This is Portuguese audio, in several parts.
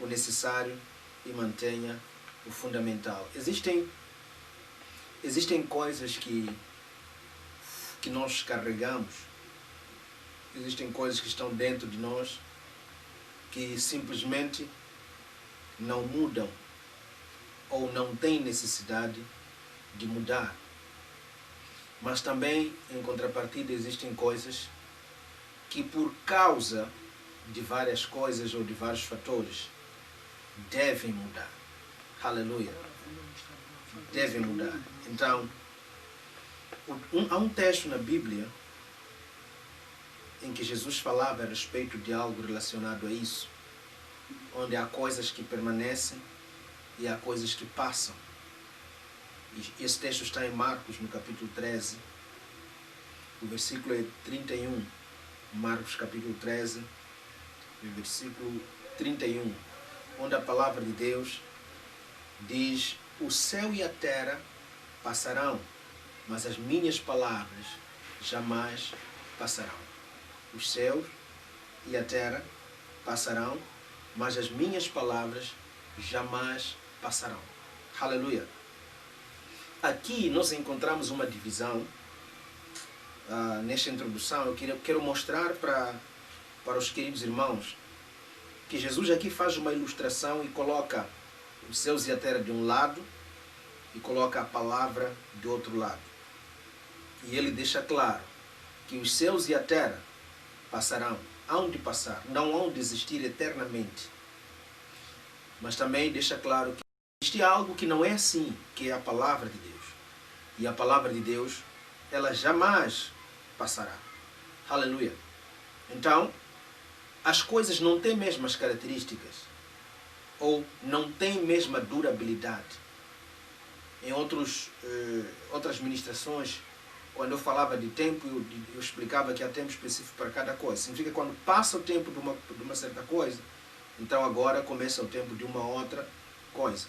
o necessário e mantenha o fundamental. Existem coisas que nós carregamos, existem coisas que estão dentro de nós que simplesmente não mudam ou não têm necessidade de mudar. Mas também, em contrapartida, existem coisas que, por causa de várias coisas ou de vários fatores, devem mudar. Aleluia. Devem mudar. Então, há um texto na Bíblia em que Jesus falava a respeito de algo relacionado a isso, onde há coisas que permanecem e há coisas que passam. E esse texto está em Marcos, no capítulo 13, o versículo é 31. Marcos, capítulo 13, versículo 31, onde a palavra de Deus diz: o céu e a terra passarão, mas as minhas palavras jamais passarão. Os céus e a terra passarão, mas as minhas palavras jamais passarão. Aleluia. Aqui nós encontramos uma divisão. Nesta introdução eu quero mostrar para os queridos irmãos que Jesus aqui faz uma ilustração e coloca os céus e a terra de um lado e coloca a palavra do outro lado. E ele deixa claro que os céus e a terra passarão, hão de passar, não hão de existir eternamente. Mas também deixa claro que existe algo que não é assim, que é a palavra de Deus. E a palavra de Deus, ela jamais passará. Aleluia. Então, as coisas não têm mesmas características ou não têm mesma durabilidade. Em outras ministrações, quando eu falava de tempo, eu explicava que há tempo específico para cada coisa. Significa que quando passa o tempo de uma certa coisa, então agora começa o tempo de uma outra coisa.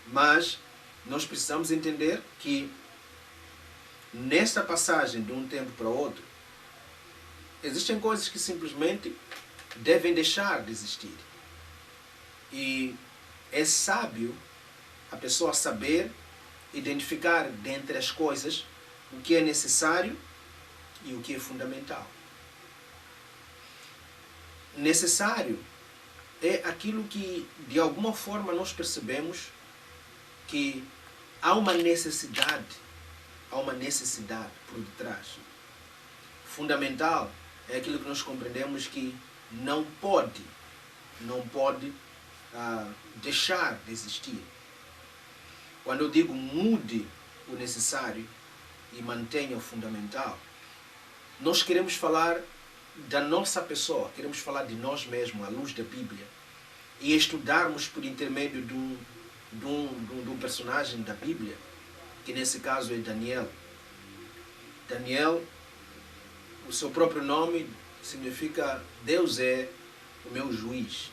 Mas nós precisamos entender que nesta passagem de um tempo para outro, existem coisas que simplesmente devem deixar de existir. E é sábio a pessoa saber identificar dentre as coisas o que é necessário e o que é fundamental. Necessário é aquilo que, de alguma forma, nós percebemos que há uma necessidade por detrás. Fundamental é aquilo que nós compreendemos que não pode deixar de existir. Quando eu digo mude o necessário e mantenha o fundamental, nós queremos falar da nossa pessoa, queremos falar de nós mesmos à luz da Bíblia e estudarmos por intermédio de um personagem da Bíblia, que nesse caso é Daniel. Daniel, o seu próprio nome significa Deus é o meu juiz.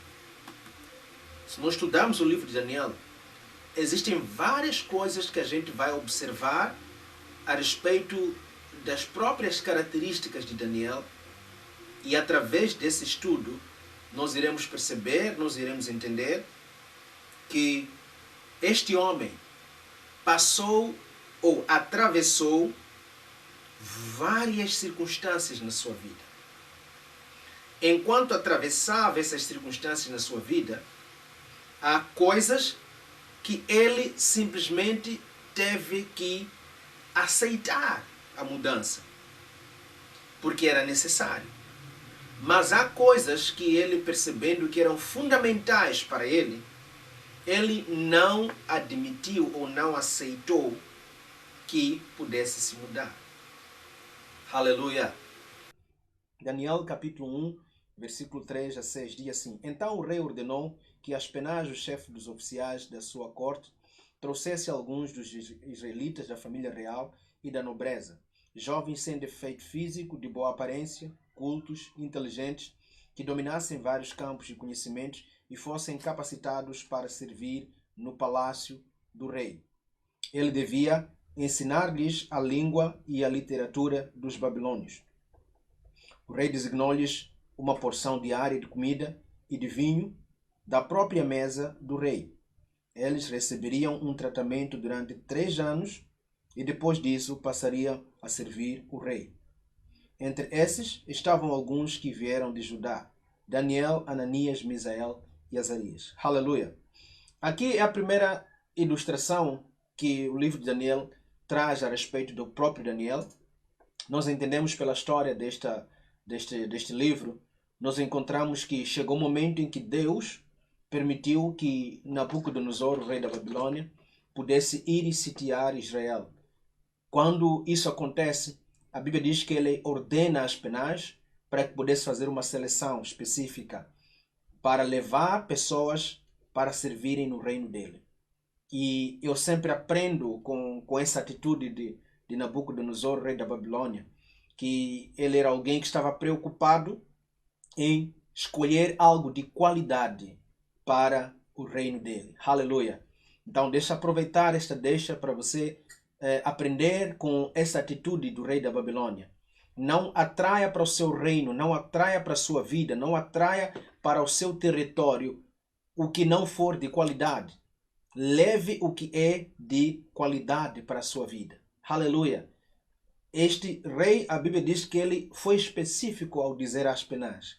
Se nós estudarmos o livro de Daniel, existem várias coisas que a gente vai observar a respeito das próprias características de Daniel, e através desse estudo nós iremos perceber, nós iremos entender que este homem passou ou atravessou várias circunstâncias na sua vida. Enquanto atravessava essas circunstâncias na sua vida, há coisas que ele simplesmente teve que aceitar a mudança, porque era necessário. Mas há coisas que ele, percebendo que eram fundamentais para ele, ele não admitiu ou não aceitou que pudesse se mudar. Aleluia. Daniel capítulo 1, versículo 3 a 6 diz assim: então o rei ordenou que Aspenaz, o chefe dos oficiais da sua corte, trouxesse alguns dos israelitas da família real e da nobreza, jovens sem defeito físico, de boa aparência, cultos, inteligentes, que dominassem vários campos de conhecimentos e fossem capacitados para servir no palácio do rei. Ele devia ensinar-lhes a língua e a literatura dos babilônios. O rei designou-lhes uma porção diária de comida e de vinho da própria mesa do rei. Eles receberiam um tratamento durante 3 anos e depois disso passariam a servir o rei. Entre esses estavam alguns que vieram de Judá: Daniel, Ananias, Misael e Azarias. Aleluia! Aqui é a primeira ilustração que o livro de Daniel traz a respeito do próprio Daniel. Nós entendemos pela história deste livro, nós encontramos que chegou o momento em que Deus permitiu que Nabucodonosor, o rei da Babilônia, pudesse ir e sitiar Israel. Quando isso acontece, a Bíblia diz que ele ordena as penais para que pudesse fazer uma seleção específica para levar pessoas para servirem no reino dele. E eu sempre aprendo com essa atitude de Nabucodonosor, rei da Babilônia, que ele era alguém que estava preocupado em escolher algo de qualidade para o reino dele. Aleluia! Então, deixa aproveitar esta deixa para você aprender com essa atitude do rei da Babilônia. Não atraia para o seu reino, não atraia para a sua vida, não atraia para o seu território o que não for de qualidade. Leve o que é de qualidade para a sua vida. Aleluia! Este rei, a Bíblia diz que ele foi específico ao dizer às penais: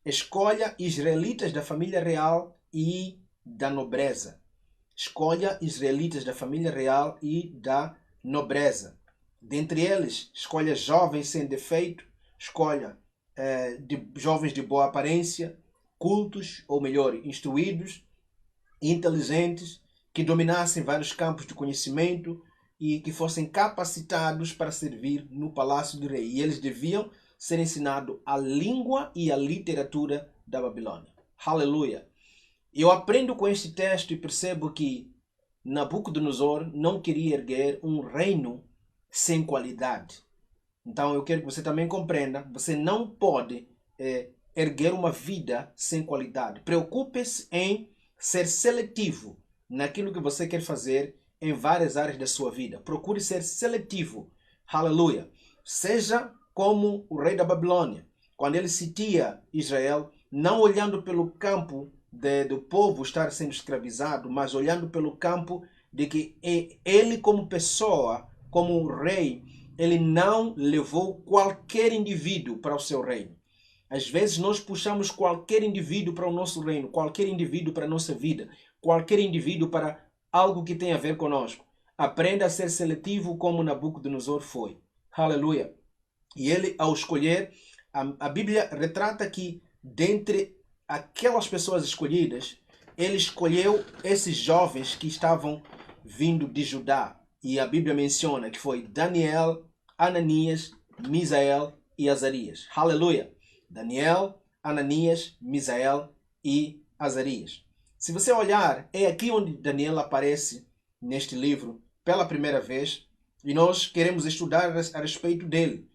escolha israelitas da família real e da nobreza. Escolha israelitas da família real e da nobreza. Dentre eles, escolha jovens sem defeito, escolha jovens de boa aparência, cultos, ou melhor, instruídos, inteligentes, que dominassem vários campos de conhecimento e que fossem capacitados para servir no palácio do rei. E eles deviam ser ensinados a língua e a literatura da Babilônia. Aleluia! Eu aprendo com este texto e percebo que Nabucodonosor não queria erguer um reino sem qualidade. Então eu quero que você também compreenda, você não pode erguer uma vida sem qualidade. Preocupe-se em ser seletivo naquilo que você quer fazer em várias áreas da sua vida. Procure ser seletivo. Aleluia! Seja como o rei da Babilônia, quando ele sitia Israel, não olhando pelo campo do povo estar sendo escravizado, mas olhando pelo campo de que ele como pessoa, como rei, ele não levou qualquer indivíduo para o seu reino. Às vezes nós puxamos qualquer indivíduo para o nosso reino, qualquer indivíduo para a nossa vida, qualquer indivíduo para algo que tem a ver conosco. Aprenda a ser seletivo como Nabucodonosor foi. Aleluia! E ele, ao escolher, a Bíblia retrata que dentre aquelas pessoas escolhidas, ele escolheu esses jovens que estavam vindo de Judá. E a Bíblia menciona que foi Daniel, Ananias, Misael e Azarias. Aleluia! Daniel, Ananias, Misael e Azarias. Se você olhar, é aqui onde Daniel aparece neste livro pela primeira vez e nós queremos estudar a respeito dele.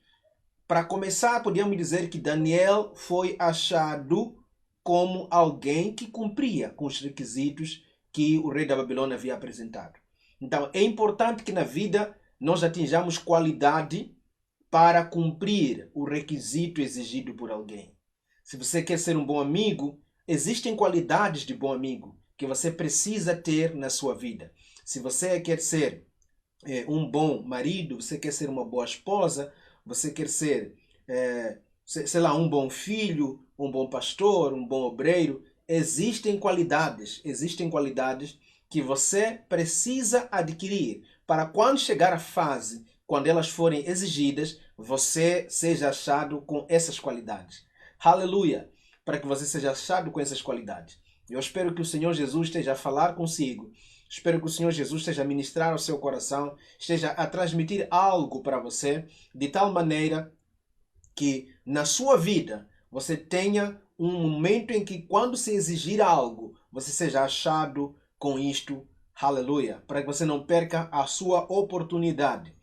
Para começar, podemos dizer que Daniel foi achado como alguém que cumpria com os requisitos que o rei da Babilônia havia apresentado. Então, é importante que na vida nós atinjamos qualidade para cumprir o requisito exigido por alguém. Se você quer ser um bom amigo, existem qualidades de bom amigo que você precisa ter na sua vida. Se você quer ser um bom marido, você quer ser uma boa esposa, você quer ser, sei lá, um bom filho, um bom pastor, um bom obreiro, existem qualidades que você precisa adquirir para quando chegar a fase, quando elas forem exigidas, você seja achado com essas qualidades. Aleluia! Para que você seja achado com essas qualidades. Eu espero que o Senhor Jesus esteja a falar consigo. Espero que o Senhor Jesus esteja a ministrar ao seu coração, esteja a transmitir algo para você, de tal maneira que na sua vida você tenha um momento em que quando se exigir algo, você seja achado com isto. Aleluia! Para que você não perca a sua oportunidade.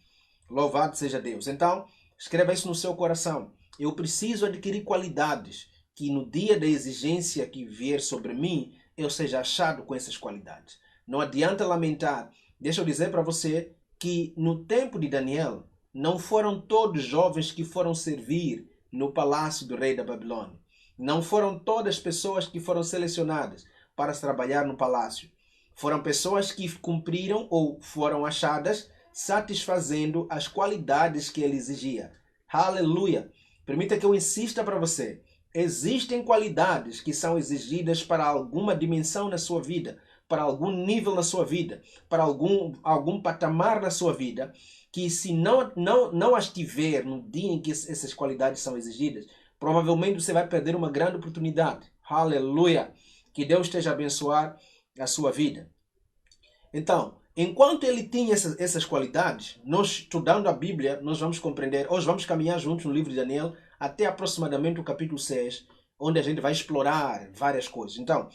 Louvado seja Deus. Então, escreva isso no seu coração. Eu preciso adquirir qualidades que no dia da exigência que vier sobre mim, eu seja achado com essas qualidades. Não adianta lamentar. Deixa eu dizer para você que no tempo de Daniel, não foram todos jovens que foram servir no palácio do rei da Babilônia. Não foram todas pessoas que foram selecionadas. para trabalhar no palácio. Foram pessoas que cumpriram ou foram achadas satisfazendo as qualidades que ele exigia. Aleluia! Permita que eu insista para você. Existem qualidades que são exigidas para alguma dimensão na sua vida, para algum nível na sua vida, para algum patamar na sua vida, que se não as tiver no dia em que essas qualidades são exigidas, provavelmente você vai perder uma grande oportunidade. Aleluia! Que Deus esteja a abençoar a sua vida. Então, enquanto ele tinha essas qualidades, nós estudando a Bíblia, nós vamos compreender, hoje vamos caminhar juntos no livro de Daniel, até aproximadamente o capítulo 6, onde a gente vai explorar várias coisas. Então,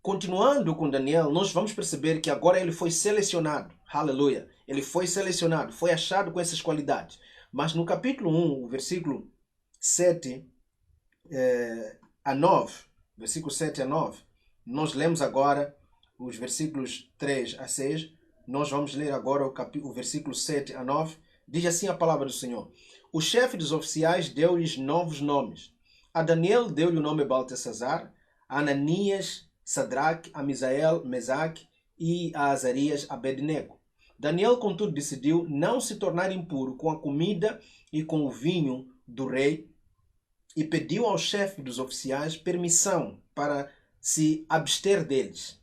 continuando com Daniel, nós vamos perceber que agora ele foi selecionado. Aleluia! Ele foi selecionado, foi achado com essas qualidades. Mas no capítulo 1, o versículo 7 a 9, versículo 7 a 9, nós lemos agora os versículos 3 a 6. Nós vamos ler agora o versículo 7 a 9. Diz assim a palavra do Senhor. O chefe dos oficiais deu-lhes novos nomes. A Daniel deu-lhe o nome Beltesazar, a Ananias, Sadraque, a Misael, Mesaque e a Azarias, Abednego. Daniel, contudo, decidiu não se tornar impuro com a comida e com o vinho do rei e pediu ao chefe dos oficiais permissão para se abster deles.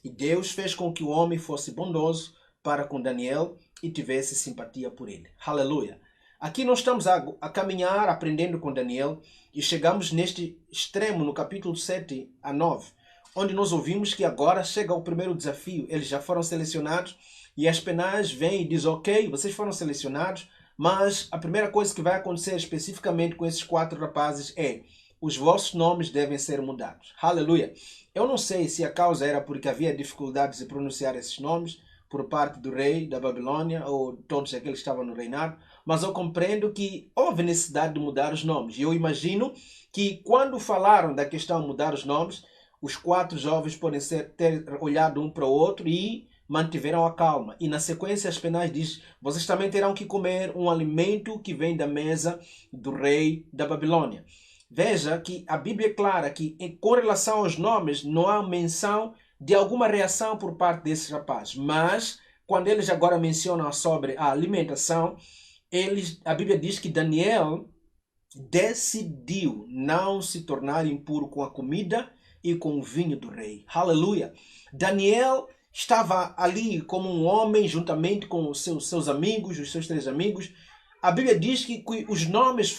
E Deus fez com que o homem fosse bondoso para com Daniel e tivesse simpatia por ele. Aleluia! Aqui nós estamos a caminhar, aprendendo com Daniel, e chegamos neste extremo, no capítulo 7 a 9, onde nós ouvimos que agora chega o primeiro desafio. Eles já foram selecionados e as penais vêm e dizem, ok, vocês foram selecionados, mas a primeira coisa que vai acontecer especificamente com esses 4 rapazes é os vossos nomes devem ser mudados. Aleluia! Eu não sei se a causa era porque havia dificuldades de pronunciar esses nomes por parte do rei da Babilônia ou todos aqueles que estavam no reinado, mas eu compreendo que houve necessidade de mudar os nomes. E eu imagino que quando falaram da questão de mudar os nomes, os 4 jovens podem ter olhado um para o outro e mantiveram a calma. E na sequência as penais diz, vocês também terão que comer um alimento que vem da mesa do rei da Babilônia. Veja que a Bíblia é clara que com relação aos nomes não há menção de alguma reação por parte desses rapazes. Mas quando eles agora mencionam sobre a alimentação, a Bíblia diz que Daniel decidiu não se tornar impuro com a comida e com o vinho do rei. Aleluia! Daniel estava ali como um homem juntamente com os seus amigos, os seus 3 amigos. A Bíblia diz que os nomes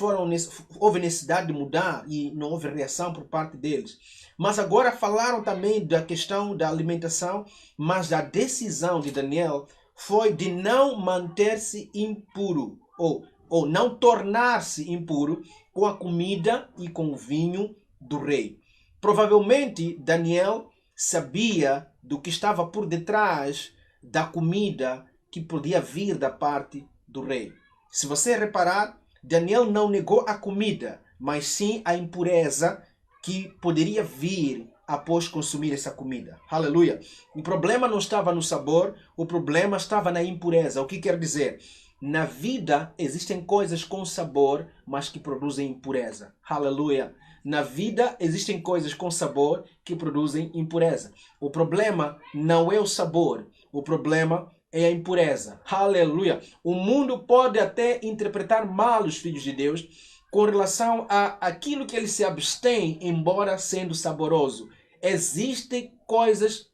houve necessidade de mudar e não houve reação por parte deles. Mas agora falaram também da questão da alimentação, mas a decisão de Daniel foi de não manter-se impuro ou não tornar-se impuro com a comida e com o vinho do rei. Provavelmente Daniel sabia do que estava por detrás da comida que podia vir da parte do rei. Se você reparar, Daniel não negou a comida, mas sim a impureza que poderia vir após consumir essa comida. Aleluia! O problema não estava no sabor, o problema estava na impureza. O que quer dizer? Na vida existem coisas com sabor, mas que produzem impureza. Aleluia! Na vida existem coisas com sabor que produzem impureza. O problema não é o sabor, o problema é a impureza. Aleluia! O mundo pode até interpretar mal os filhos de Deus com relação a aquilo que ele se abstém, embora sendo saboroso. Existem coisas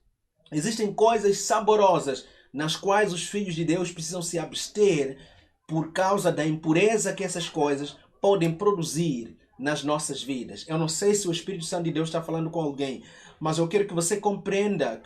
saborosas nas quais os filhos de Deus precisam se abster por causa da impureza que essas coisas podem produzir nas nossas vidas. Eu não sei se o Espírito Santo de Deus está falando com alguém, mas eu quero que você compreenda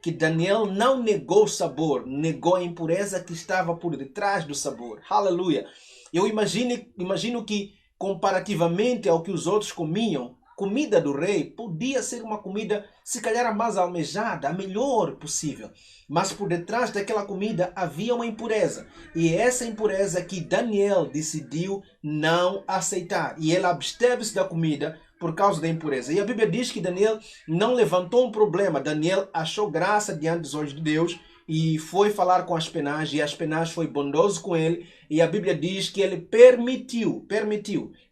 que Daniel não negou o sabor, negou a impureza que estava por detrás do sabor. Aleluia! Eu imagino que, comparativamente ao que os outros comiam, comida do rei podia ser uma comida, se calhar a mais almejada, a melhor possível. Mas por detrás daquela comida havia uma impureza. E essa impureza que Daniel decidiu não aceitar. E ele absteve-se da comida por causa da impureza. E a Bíblia diz que Daniel não levantou um problema. Daniel achou graça diante dos olhos de Deus e foi falar com Aspenaz, e Aspenaz foi bondoso com ele, e a Bíblia diz que ele permitiu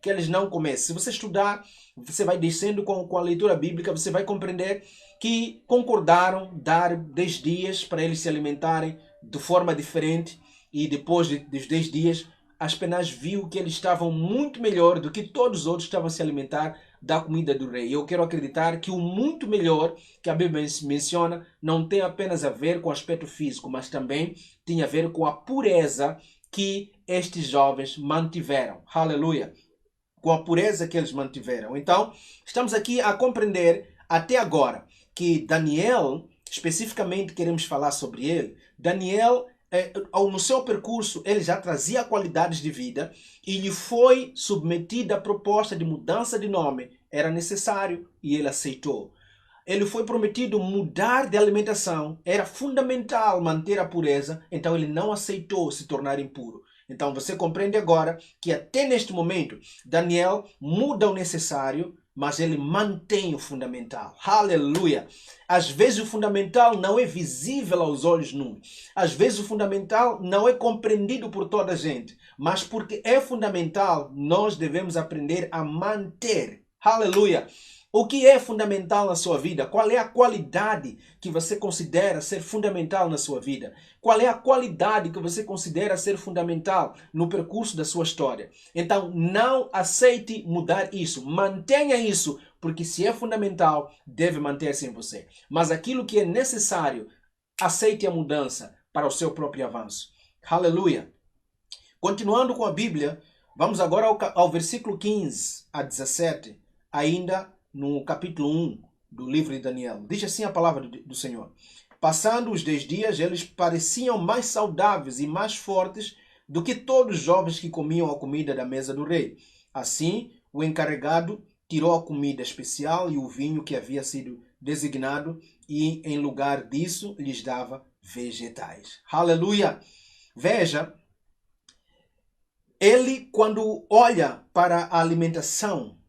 que eles não comessem. Se você estudar, você vai descendo com a leitura bíblica, você vai compreender que concordaram dar 10 dias para eles se alimentarem de forma diferente, e depois dos 10 dias, Aspenaz viu que eles estavam muito melhor do que todos os outros que estavam a se alimentar da comida do rei. Eu quero acreditar que o muito melhor que a Bíblia menciona não tem apenas a ver com o aspecto físico, mas também tem a ver com a pureza que estes jovens mantiveram. Aleluia! Com a pureza que eles mantiveram. Então, estamos aqui a compreender até agora que Daniel, especificamente queremos falar sobre ele, Daniel, no seu percurso, ele já trazia qualidades de vida e lhe foi submetida a proposta de mudança de nome. Era necessário e ele aceitou. Ele foi prometido mudar de alimentação. Era fundamental manter a pureza, então ele não aceitou se tornar impuro. Então você compreende agora que até neste momento, Daniel muda o necessário, mas ele mantém o fundamental. Aleluia! Às vezes o fundamental não é visível aos olhos nus. Às vezes o fundamental não é compreendido por toda a gente. Mas porque é fundamental, nós devemos aprender a manter. Aleluia! O que é fundamental na sua vida? Qual é a qualidade que você considera ser fundamental na sua vida? Qual é a qualidade que você considera ser fundamental no percurso da sua história? Então, não aceite mudar isso. Mantenha isso, porque se é fundamental, deve manter-se em você. Mas aquilo que é necessário, aceite a mudança para o seu próprio avanço. Aleluia! Continuando com a Bíblia, vamos agora ao versículo 15 a 17, ainda no capítulo 1 do livro de Daniel. Diz assim a palavra do Senhor. Passando os 10 dias, eles pareciam mais saudáveis e mais fortes do que todos os jovens que comiam a comida da mesa do rei. Assim, o encarregado tirou a comida especial e o vinho que havia sido designado e, em lugar disso, lhes dava vegetais. Aleluia! Veja, ele, quando olha para a alimentação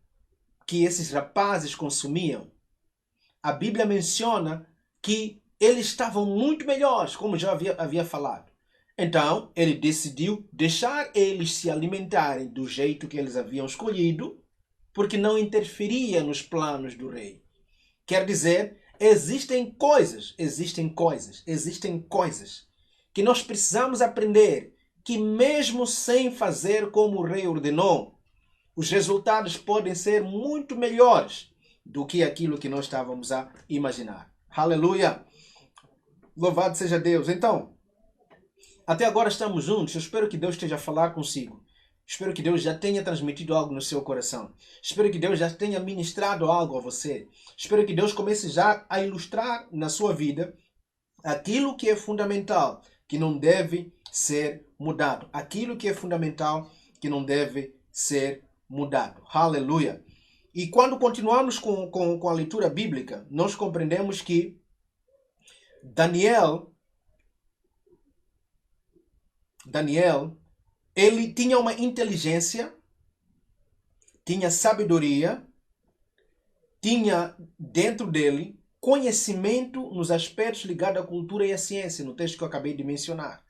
que esses rapazes consumiam, a Bíblia menciona que eles estavam muito melhores, como já havia falado. Então, ele decidiu deixar eles se alimentarem do jeito que eles haviam escolhido, porque não interferia nos planos do rei. Quer dizer, existem coisas que nós precisamos aprender, que mesmo sem fazer como o rei ordenou, os resultados podem ser muito melhores do que aquilo que nós estávamos a imaginar. Aleluia! Louvado seja Deus. Então, até agora estamos juntos. Eu espero que Deus esteja a falar consigo. Espero que Deus já tenha transmitido algo no seu coração. Espero que Deus já tenha ministrado algo a você. Espero que Deus comece já a ilustrar na sua vida aquilo que é fundamental, que não deve ser mudado. Aquilo que é fundamental, que não deve ser mudado. Aleluia! E quando continuamos com a leitura bíblica, nós compreendemos que Daniel, ele tinha uma inteligência, tinha sabedoria, tinha dentro dele conhecimento nos aspectos ligados à cultura e à ciência, no texto que eu acabei de mencionar.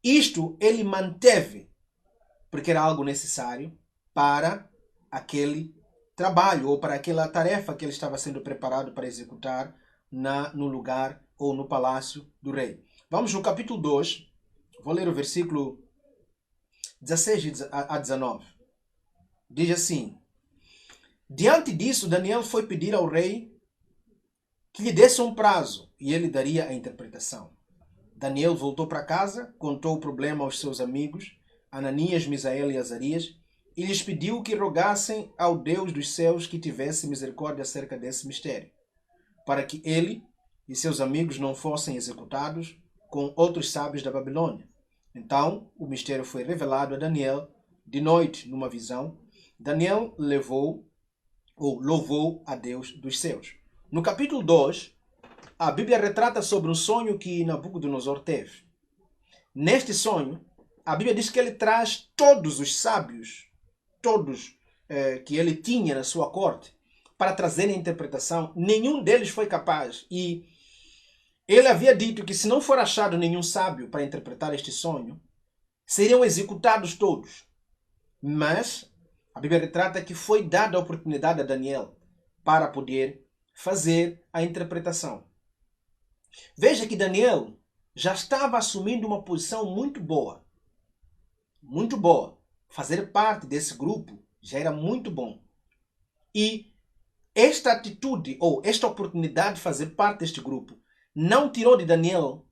Isto ele manteve, porque era algo necessário para aquele trabalho ou para aquela tarefa que ele estava sendo preparado para executar no lugar ou no palácio do rei. Vamos no capítulo 2, vou ler o versículo 16 a 19. Diz assim: diante disso, Daniel foi pedir ao rei que lhe desse um prazo e ele daria a interpretação. Daniel voltou para casa, contou o problema aos seus amigos, Ananias, Misael e Azarias, e lhes pediu que rogassem ao Deus dos céus que tivesse misericórdia acerca desse mistério, para que ele e seus amigos não fossem executados com outros sábios da Babilônia. Então, o mistério foi revelado a Daniel de noite, numa visão. Daniel louvou a Deus dos céus. No capítulo 2, a Bíblia retrata sobre um sonho que Nabucodonosor teve. Neste sonho, a Bíblia diz que ele traz todos os sábios, que ele tinha na sua corte, para trazerem a interpretação. Nenhum deles foi capaz. E Ele havia dito que se não for achado nenhum sábio para interpretar este sonho, seriam executados todos. Mas a Bíblia retrata que foi dada a oportunidade a Daniel para poder fazer a interpretação. Veja que Daniel já estava assumindo uma posição muito boa. Muito boa. Fazer parte desse grupo já era muito bom. E esta atitude, ou esta oportunidade de fazer parte deste grupo, não tirou de Daniel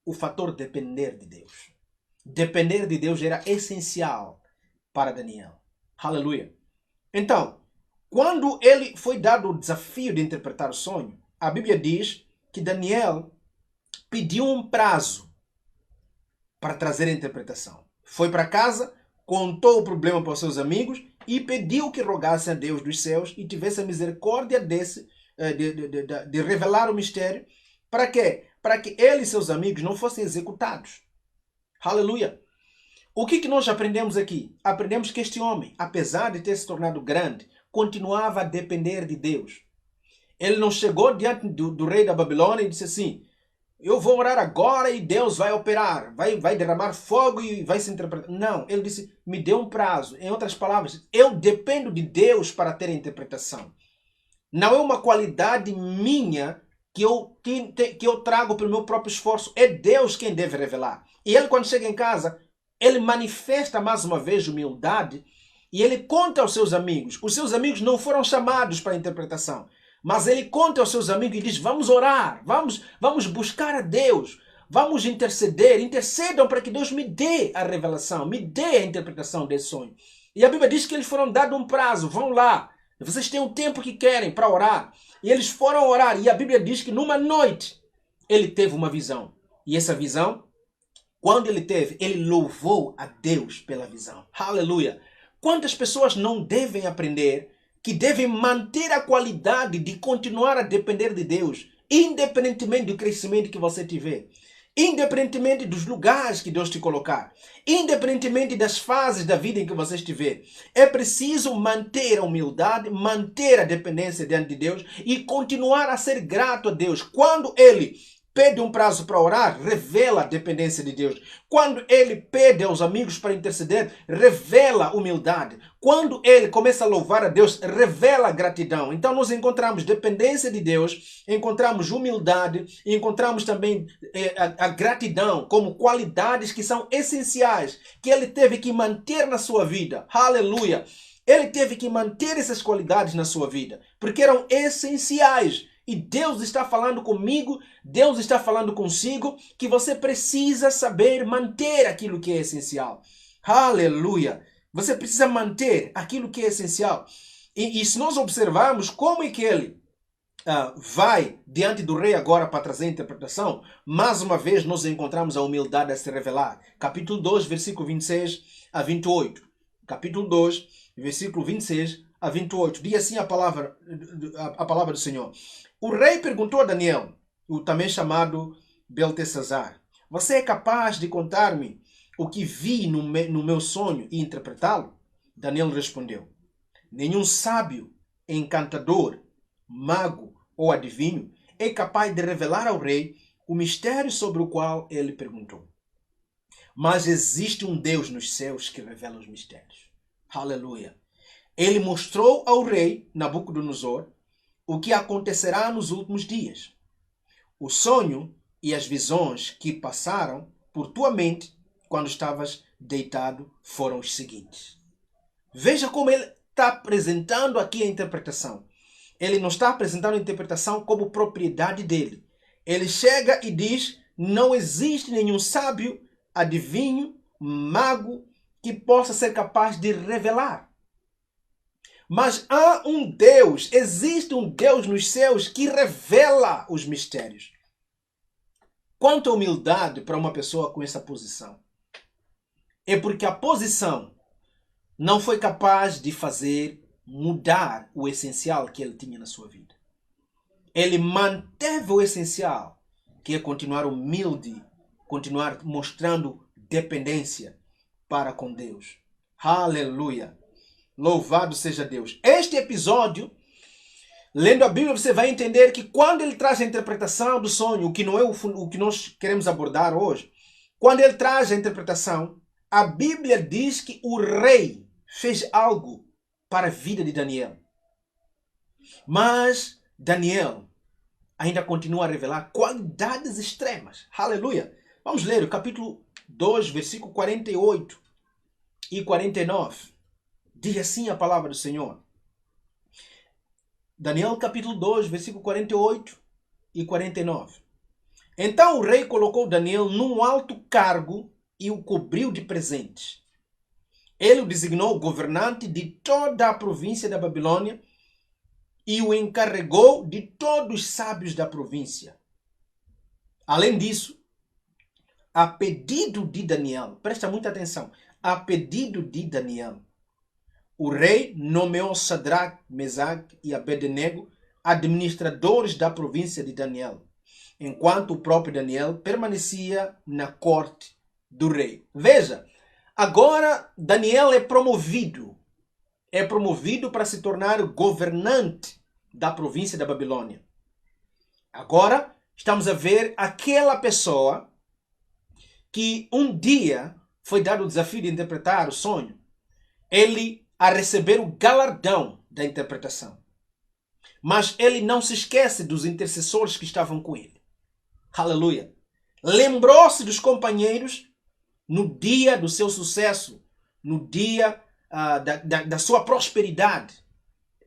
o fator depender de Deus. Depender de Deus era essencial para Daniel. Aleluia. Então, quando ele foi dado o desafio de interpretar o sonho, a Bíblia diz que Daniel pediu um prazo para trazer a interpretação. Foi para casa, contou o problema para os seus amigos e pediu que rogasse a Deus dos céus e tivesse a misericórdia de revelar o mistério. Para quê? Para que ele e seus amigos não fossem executados. Aleluia! O que nós aprendemos aqui? Aprendemos que este homem, apesar de ter se tornado grande, continuava a depender de Deus. Ele não chegou diante do rei da Babilônia e disse assim: eu vou orar agora e Deus vai operar, vai derramar fogo e vai se interpretar. Não, ele disse, me dê um prazo. Em outras palavras, eu dependo de Deus para ter a interpretação. Não é uma qualidade minha que eu trago pelo meu próprio esforço. É Deus quem deve revelar. E ele, quando chega em casa, ele manifesta mais uma vez humildade e ele conta aos seus amigos. Os seus amigos não foram chamados para a interpretação. Mas ele conta aos seus amigos e diz, vamos orar, vamos buscar a Deus, vamos interceder, intercedam para que Deus me dê a revelação, me dê a interpretação desse sonho. E a Bíblia diz que eles foram dados um prazo, vão lá, vocês têm o tempo que querem para orar. E eles foram orar e a Bíblia diz que numa noite ele teve uma visão. E essa visão, quando ele teve, ele louvou a Deus pela visão. Aleluia! Quantas pessoas não devem aprender que devem manter a qualidade de continuar a depender de Deus, independentemente do crescimento que você tiver, independentemente dos lugares que Deus te colocar, independentemente das fases da vida em que você estiver. É preciso manter a humildade, manter a dependência diante de Deus e continuar a ser grato a Deus. Quando Ele pede um prazo para orar, revela a dependência de Deus. Quando ele pede aos amigos para interceder, revela humildade. Quando ele começa a louvar a Deus, revela gratidão. Então nós encontramos dependência de Deus, encontramos humildade, e encontramos também a gratidão como qualidades que são essenciais, que ele teve que manter na sua vida. Aleluia! Ele teve que manter essas qualidades na sua vida, porque eram essenciais. E Deus está falando comigo, Deus está falando consigo, que você precisa saber manter aquilo que é essencial. Aleluia! Você precisa manter aquilo que é essencial. E se nós observarmos como é que ele vai diante do rei agora para trazer a interpretação, mais uma vez nós encontramos a humildade a se revelar. Capítulo 2, versículo 26 a 28. Capítulo 2, versículo 26 a 28. Diz assim a palavra do Senhor. O rei perguntou a Daniel, o também chamado Beltesazar, você é capaz de contar-me o que vi no meu sonho e interpretá-lo? Daniel respondeu, nenhum sábio, encantador, mago ou adivinho é capaz de revelar ao rei o mistério sobre o qual ele perguntou. Mas existe um Deus nos céus que revela os mistérios. Aleluia! Ele mostrou ao rei Nabucodonosor o que acontecerá nos últimos dias. O sonho e as visões que passaram por tua mente quando estavas deitado foram os seguintes. Veja como ele está apresentando aqui a interpretação. Ele não está apresentando a interpretação como propriedade dele. Ele chega e diz, não existe nenhum sábio, adivinho, mago que possa ser capaz de revelar. Mas há um Deus, existe um Deus nos céus que revela os mistérios. Quanta humildade para uma pessoa com essa posição. É porque a posição não foi capaz de fazer mudar o essencial que ele tinha na sua vida. Ele manteve o essencial, que é continuar humilde, continuar mostrando dependência para com Deus. Aleluia! Louvado seja Deus. Este episódio Lendo a Bíblia, você vai entender que quando ele traz a interpretação do sonho, o que não é o que nós queremos abordar hoje, quando ele traz a interpretação, a Bíblia diz que o rei fez algo para a vida de Daniel. Mas Daniel ainda continua a revelar qualidades extremas. Aleluia! Vamos ler o capítulo 2, versículo 48 e 49. Diz assim a palavra do Senhor. Daniel capítulo 2, versículo 48 e 49. Então o rei colocou Daniel num alto cargo e o cobriu de presentes. Ele o designou governante de toda a província da Babilônia e o encarregou de todos os sábios da província. Além disso, a pedido de Daniel, presta muita atenção, a pedido de Daniel, o rei nomeou Sadraque, Mesaque e Abednego administradores da província de Daniel, enquanto o próprio Daniel permanecia na corte do rei. Veja, agora Daniel é promovido para se tornar governante da província da Babilônia. Agora estamos a ver aquela pessoa que um dia foi dado o desafio de interpretar o sonho, ele a receber o galardão da interpretação. Mas ele não se esquece dos intercessores que estavam com ele. Aleluia! Lembrou-se dos companheiros no dia do seu sucesso, no dia da sua prosperidade.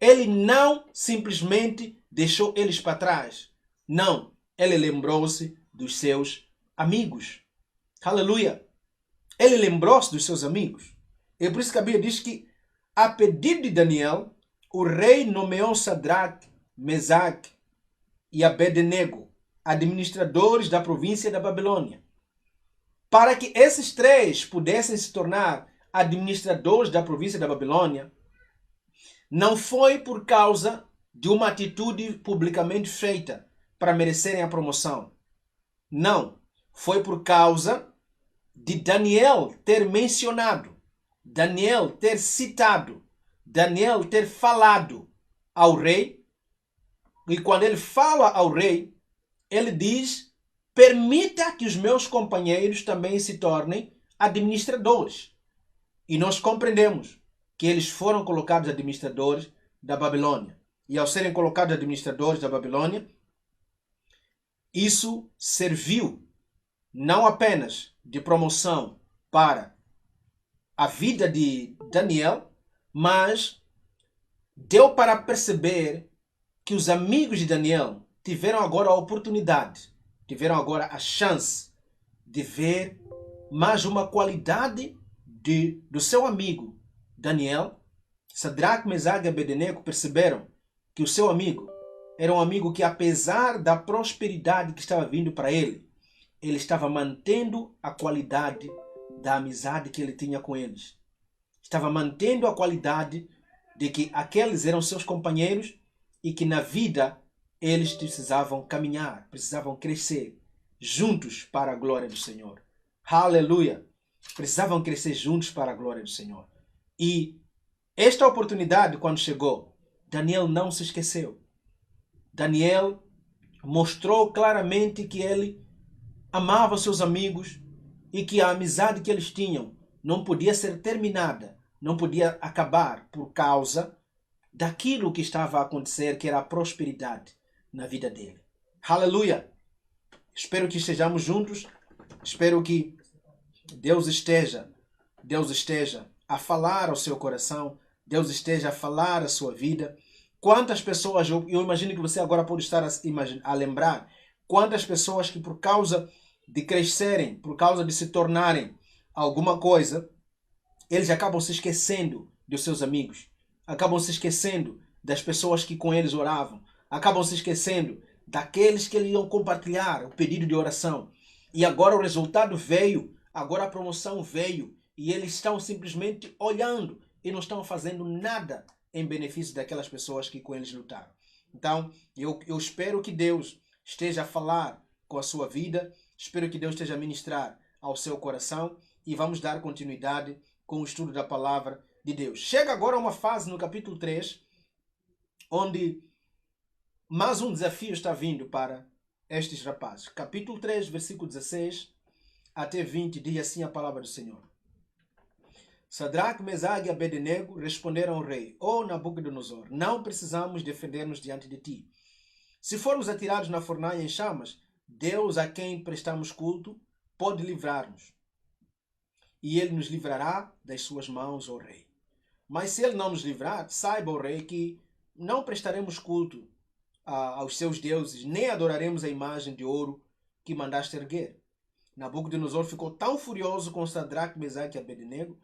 Ele não simplesmente deixou eles para trás. Não, ele lembrou-se dos seus amigos. Aleluia! Ele lembrou-se dos seus amigos. É por isso que a Bíblia diz que, a pedido de Daniel, o rei nomeou Sadraque, Mesaque e Abednego administradores da província da Babilônia, para que esses três pudessem se tornar administradores da província da Babilônia. Não foi por causa de uma atitude publicamente feita para merecerem a promoção. Não. Foi por causa de Daniel ter mencionado, Daniel ter citado, Daniel ter falado ao rei. E quando ele fala ao rei, ele diz: permita que os meus companheiros também se tornem administradores. E nós compreendemos que eles foram colocados administradores da Babilônia. E ao serem colocados administradores da Babilônia, isso serviu não apenas de promoção para a vida de Daniel, mas deu para perceber que os amigos de Daniel tiveram agora a oportunidade, tiveram agora a chance de ver mais uma qualidade do seu amigo Daniel. Sadraque, Mesaque e Abednego perceberam que o seu amigo era um amigo que, apesar da prosperidade que estava vindo para ele, ele estava mantendo a qualidade da amizade que ele tinha com eles. Estava mantendo a qualidade de que aqueles eram seus companheiros e que na vida eles precisavam caminhar, precisavam crescer juntos para a glória do Senhor. Aleluia! Precisavam crescer juntos para a glória do Senhor. E esta oportunidade, quando chegou, Daniel não se esqueceu. Daniel mostrou claramente que ele amava seus amigos e que a amizade que eles tinham não podia ser terminada, não podia acabar por causa daquilo que estava a acontecer, que era a prosperidade na vida dele. Aleluia! Espero que estejamos juntos. Espero que Deus esteja a falar ao seu coração. Deus esteja a falar à sua vida. Quantas pessoas, eu imagino que você agora pode estar a lembrar, quantas pessoas que por causa de crescerem, por causa de se tornarem alguma coisa, eles acabam se esquecendo dos seus amigos. Acabam se esquecendo das pessoas que com eles oravam. Acabam se esquecendo daqueles que eles iam compartilhar o pedido de oração. E agora o resultado veio, agora a promoção veio. E eles estão simplesmente olhando e não estão fazendo nada em benefício daquelas pessoas que com eles lutaram. Então, eu espero que Deus esteja a falar com a sua vida. Espero que Deus esteja a ministrar ao seu coração. E vamos dar continuidade com o estudo da palavra de Deus. Chega agora uma fase no capítulo 3, onde mais um desafio está vindo para estes rapazes. Capítulo 3, versículo 16 até 20, diz assim a palavra do Senhor. Sadraque, Mesaque e Abednego responderam ao rei: Ó Nabucodonosor, não precisamos defender-nos diante de ti. Se formos atirados na fornalha em chamas, Deus a quem prestamos culto pode livrar-nos. E ele nos livrará das suas mãos, ó rei. Mas se ele não nos livrar, saiba, ó rei, que não prestaremos culto aos seus deuses, nem adoraremos a imagem de ouro que mandaste erguer. Nabucodonosor ficou tão furioso com Sadraque, Mesaque e Abednego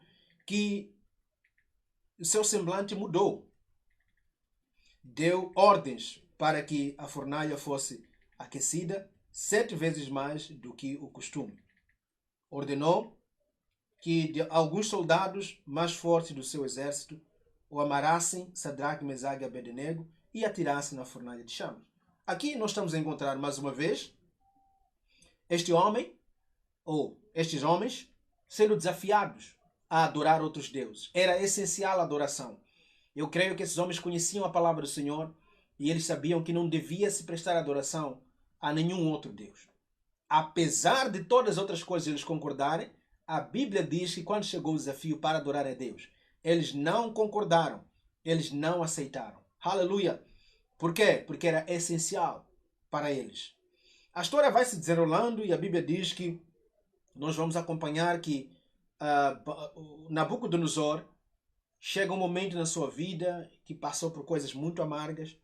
que o seu semblante mudou. Deu ordens para que a fornalha fosse aquecida 7 vezes mais do que o costume. Ordenou que alguns soldados mais fortes do seu exército o amarrassem, Sadraque, Mesaque e Abednego, e atirassem na fornalha de chamas. Aqui nós estamos a encontrar mais uma vez este homem, ou estes homens, sendo desafiados a adorar outros deuses. Era essencial a adoração. Eu creio que esses homens conheciam a palavra do Senhor e eles sabiam que não devia se prestar adoração a nenhum outro Deus. Apesar de todas as outras coisas eles concordarem, a Bíblia diz que quando chegou o desafio para adorar a Deus, eles não concordaram, eles não aceitaram. Aleluia! Por quê? Porque era essencial para eles. A história vai se desenrolando e a Bíblia diz que nós vamos acompanhar que Nabucodonosor chega um momento na sua vida que passou por coisas muito amargas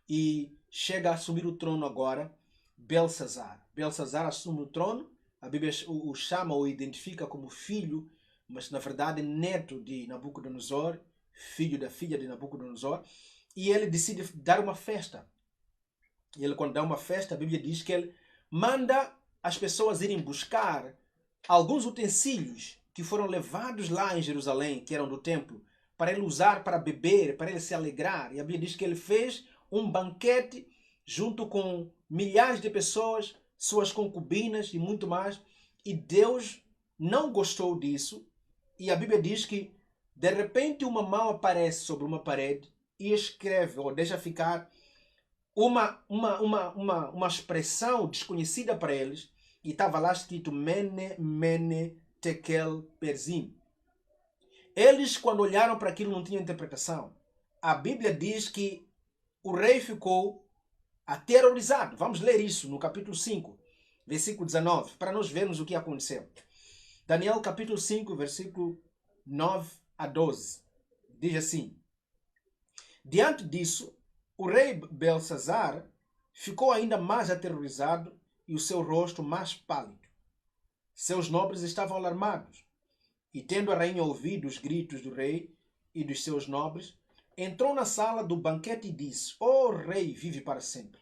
e chega a assumir o trono agora, Belsazar. Belsazar assume o trono, a Bíblia o chama ou identifica como filho, mas na verdade neto de Nabucodonosor, filho da filha de Nabucodonosor, e ele decide dar uma festa. E ele, quando dá uma festa, a Bíblia diz que ele manda as pessoas irem buscar alguns utensílios que foram levados lá em Jerusalém, que eram do templo, para ele usar para beber, para ele se alegrar. E a Bíblia diz que ele fez um banquete junto com milhares de pessoas, suas concubinas e muito mais. E Deus não gostou disso. E a Bíblia diz que de repente uma mão aparece sobre uma parede e escreve ou deixa ficar uma expressão desconhecida para eles. E estava lá escrito Mene, Mene, Tekel, Perzim. Eles, quando olharam para aquilo, não tinham interpretação. A Bíblia diz que o rei ficou aterrorizado. Vamos ler isso no capítulo 5, versículo 19, para nós vermos o que aconteceu. Daniel, capítulo 5, versículo 9 a 12. Diz assim: Diante disso, o rei Belsazar ficou ainda mais aterrorizado e o seu rosto mais pálido. Seus nobres estavam alarmados. E tendo a rainha ouvido os gritos do rei e dos seus nobres, entrou na sala do banquete e disse: Ó rei, vive para sempre.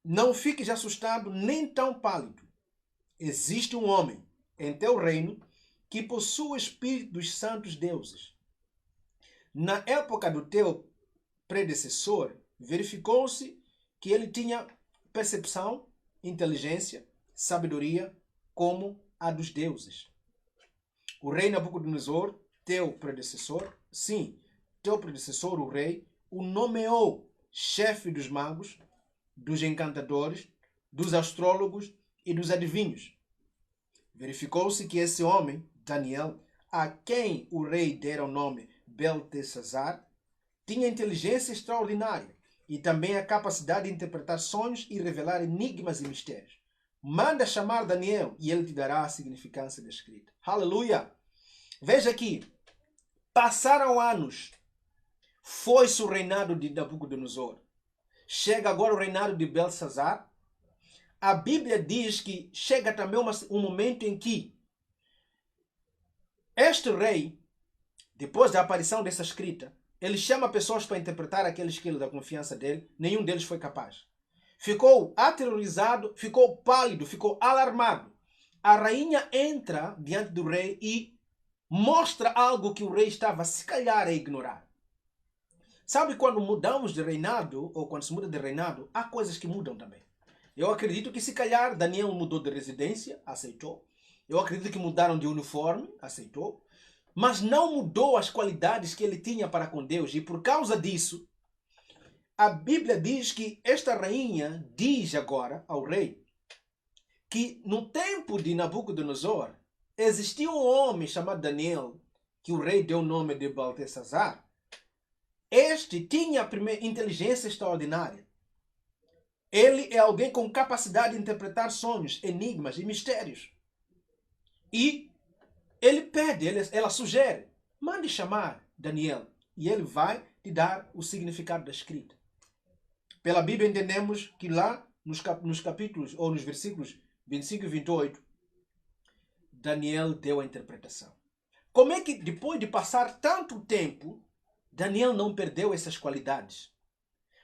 Não fiques assustado nem tão pálido. Existe um homem em teu reino que possui o espírito dos santos deuses. Na época do teu predecessor, verificou-se que ele tinha percepção, inteligência, sabedoria como a dos deuses. O rei Nabucodonosor, teu predecessor, sim, teu predecessor, o rei, o nomeou chefe dos magos, dos encantadores, dos astrólogos e dos adivinhos. Verificou-se que esse homem, Daniel, a quem o rei dera o nome Beltesazar, tinha inteligência extraordinária e também a capacidade de interpretar sonhos e revelar enigmas e mistérios. Manda chamar Daniel e ele te dará a significância da escrita. Aleluia! Veja aqui, passaram anos, foi-se o reinado de Nabucodonosor. Chega agora o reinado de Belsazar. A Bíblia diz que chega também um momento em que este rei, depois da aparição dessa escrita, ele chama pessoas para interpretar aquele esquilo da confiança dele. Nenhum deles foi capaz. Ficou aterrorizado, ficou pálido, ficou alarmado. A rainha entra diante do rei e mostra algo que o rei estava, se calhar, a ignorar. Sabe, quando mudamos de reinado, ou quando se muda de reinado, há coisas que mudam também. Eu acredito que, se calhar, Daniel mudou de residência, aceitou. Eu acredito que mudaram de uniforme, aceitou. Mas não mudou as qualidades que ele tinha para com Deus. E por causa disso, a Bíblia diz que esta rainha diz agora ao rei que no tempo de Nabucodonosor existiu um homem chamado Daniel, que o rei deu o nome de Beltesazar. Este tinha a primeira inteligência extraordinária. Ele é alguém com capacidade de interpretar sonhos, enigmas e mistérios. E ele pede, ela sugere, mande chamar Daniel e ele vai te dar o significado da escrita. Pela Bíblia entendemos que lá nos capítulos ou nos versículos 25 e 28, Daniel deu a interpretação. Como é que depois de passar tanto tempo, Daniel não perdeu essas qualidades?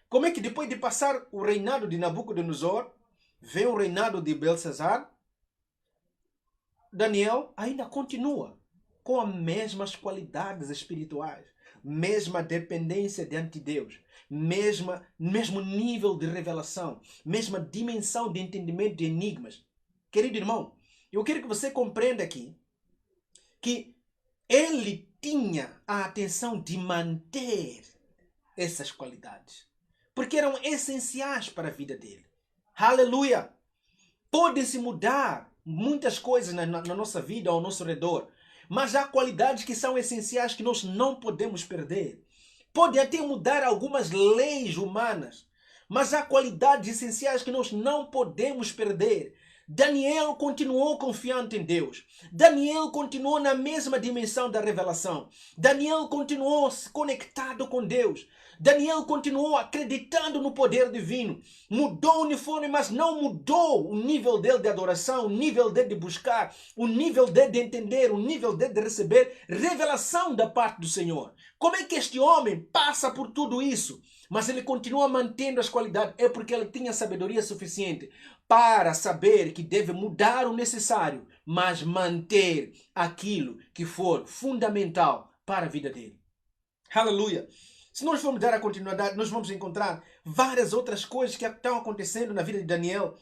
Como é que depois de passar o reinado de Nabucodonosor, vem o reinado de Belsazar, Daniel ainda continua com as mesmas qualidades espirituais, mesma dependência diante de Deus, mesmo nível de revelação, mesma dimensão de entendimento de enigmas. Querido irmão, eu quero que você compreenda aqui que ele tinha a atenção de manter essas qualidades, porque eram essenciais para a vida dele. Aleluia! Podem-se mudar muitas coisas na nossa vida, ao nosso redor, mas há qualidades que são essenciais que nós não podemos perder. Pode até mudar algumas leis humanas, mas há qualidades essenciais que nós não podemos perder. Daniel continuou confiante em Deus. Daniel continuou na mesma dimensão da revelação. Daniel continuou conectado com Deus. Daniel continuou acreditando no poder divino. Mudou o uniforme, mas não mudou o nível dele de adoração, o nível dele de buscar, o nível dele de entender, o nível dele de receber revelação da parte do Senhor. Como é que este homem passa por tudo isso, mas ele continua mantendo as qualidades? É porque ele tinha sabedoria suficiente para saber que deve mudar o necessário, mas manter aquilo que for fundamental para a vida dele. Aleluia! Se nós formos dar a continuidade, nós vamos encontrar várias outras coisas que estão acontecendo na vida de Daniel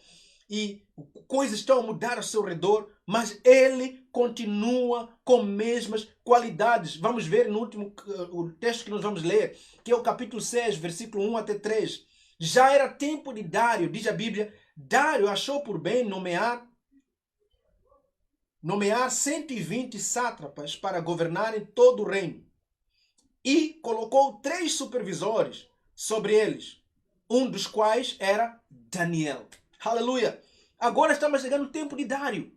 e coisas estão a mudar ao seu redor, mas ele continua com as mesmas qualidades. Vamos ver no último o texto que nós vamos ler, que é o capítulo 6, versículo 1 até 3. Já era tempo de Dário, diz a Bíblia, Dário achou por bem nomear 120 sátrapas para governarem todo o reino. E colocou 3 supervisores sobre eles, um dos quais era Daniel. Aleluia! Agora estamos chegando no tempo de Dário.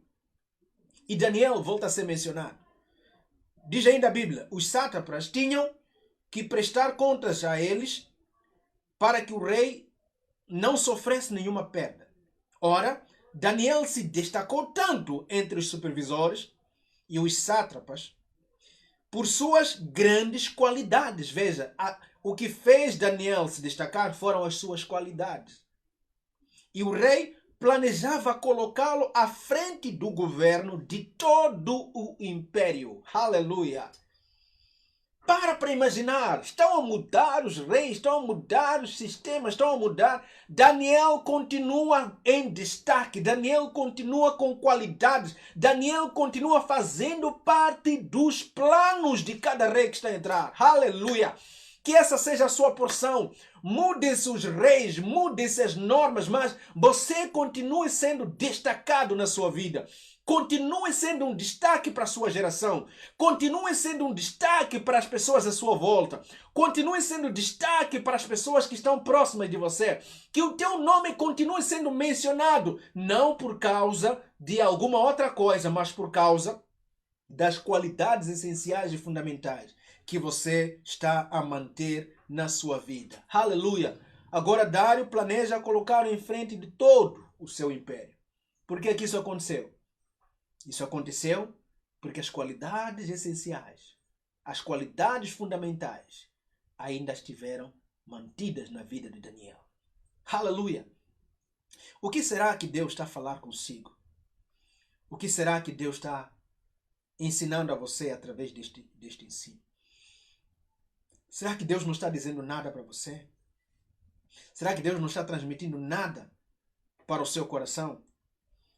E Daniel volta a ser mencionado. Diz ainda a Bíblia, os sátrapas tinham que prestar contas a eles para que o rei não sofresse nenhuma perda. Ora, Daniel se destacou tanto entre os supervisores e os sátrapas por suas grandes qualidades. Veja, o que fez Daniel se destacar foram as suas qualidades. E o rei planejava colocá-lo à frente do governo de todo o império. Aleluia! Para imaginar, estão a mudar os reis, estão a mudar os sistemas, estão a mudar. Daniel continua em destaque, Daniel continua com qualidades, Daniel continua fazendo parte dos planos de cada rei que está a entrar. Aleluia! Que essa seja a sua porção. Mudem-se os reis, mudem-se as normas, mas você continue sendo destacado na sua vida. Continue sendo um destaque para a sua geração. Continue sendo um destaque para as pessoas à sua volta. Continue sendo destaque para as pessoas que estão próximas de você. Que o teu nome continue sendo mencionado, não por causa de alguma outra coisa, mas por causa das qualidades essenciais e fundamentais que você está a manter na sua vida. Aleluia! Agora Dário planeja colocá-lo em frente de todo o seu império. Por que isso aconteceu? Isso aconteceu porque as qualidades essenciais, as qualidades fundamentais, ainda estiveram mantidas na vida de Daniel. Aleluia! O que será que Deus está a falar consigo? O que será que Deus está ensinando a você através deste ensino? Será que Deus não está dizendo nada para você? Será que Deus não está transmitindo nada para o seu coração?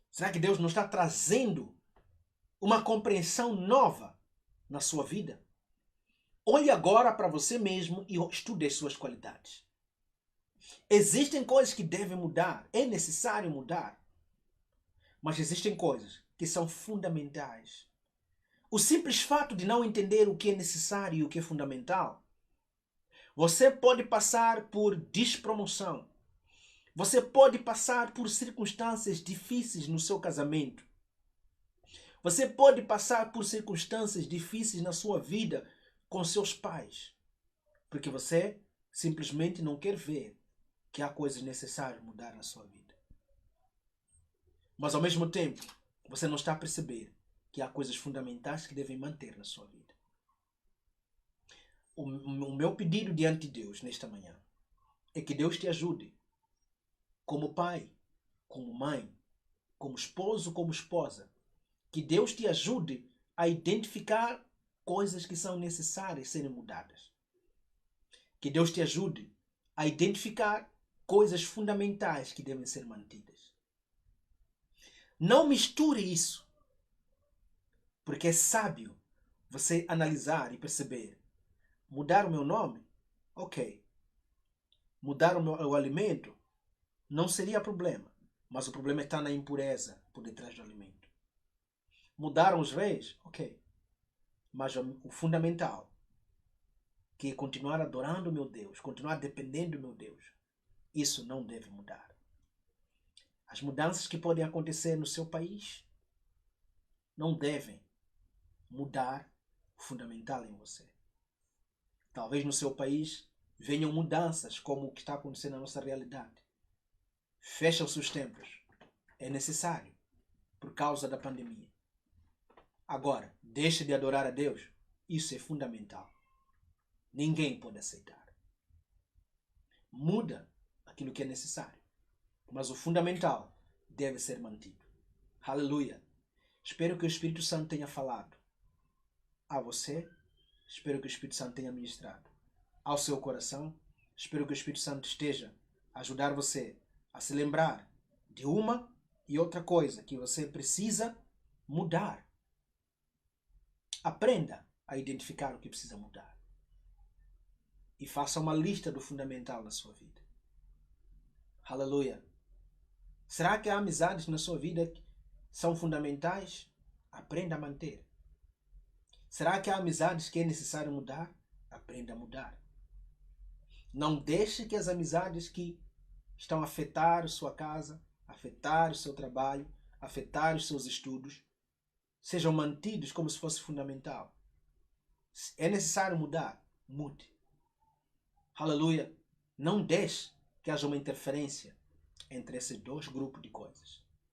Será que Deus não está trazendo uma compreensão nova na sua vida? Olhe agora para você mesmo e estude as suas qualidades. Existem coisas que devem mudar, é necessário mudar. Mas existem coisas que são fundamentais. O simples fato de não entender o que é necessário e o que é fundamental, você pode passar por despromoção. Você pode passar por circunstâncias difíceis no seu casamento. Você pode passar por circunstâncias difíceis na sua vida com seus pais. Porque você simplesmente não quer ver que há coisas necessárias mudar na sua vida. Mas ao mesmo tempo, você não está a perceber que há coisas fundamentais que devem manter na sua vida. O meu pedido diante de Deus nesta manhã é que Deus te ajude, como pai, como mãe, como esposo, como esposa, que Deus te ajude a identificar coisas que são necessárias serem mudadas. Que Deus te ajude a identificar coisas fundamentais que devem ser mantidas. Não misture isso, porque é sábio você analisar e perceber. Mudar o meu nome? Ok. Mudar o alimento? Não seria problema. Mas o problema está na impureza por detrás do alimento. Mudaram os reis? Ok. Mas o fundamental, que é continuar adorando o meu Deus, continuar dependendo do meu Deus, isso não deve mudar. As mudanças que podem acontecer no seu país não devem mudar o fundamental em você. Talvez no seu país venham mudanças como o que está acontecendo na nossa realidade. Fecham-se os templos. É necessário, por causa da pandemia. Agora, deixe de adorar a Deus. Isso é fundamental. Ninguém pode aceitar. Muda aquilo que é necessário. Mas o fundamental deve ser mantido. Aleluia. Espero que o Espírito Santo tenha falado a você. Espero que o Espírito Santo tenha ministrado ao seu coração. Espero que o Espírito Santo esteja a ajudar você a se lembrar de uma e outra coisa que você precisa mudar. Aprenda a identificar o que precisa mudar. E faça uma lista do fundamental na sua vida. Aleluia. Será que há amizades na sua vida que são fundamentais? Aprenda a manter. Será que há amizades que é necessário mudar? Aprenda a mudar. Não deixe que as amizades que estão a afetar a sua casa, afetar o seu trabalho, afetar os seus estudos, sejam mantidos como se fosse fundamental. É necessário mudar? Mude. Aleluia. Não deixe que haja uma interferência entre esses dois grupos de coisas.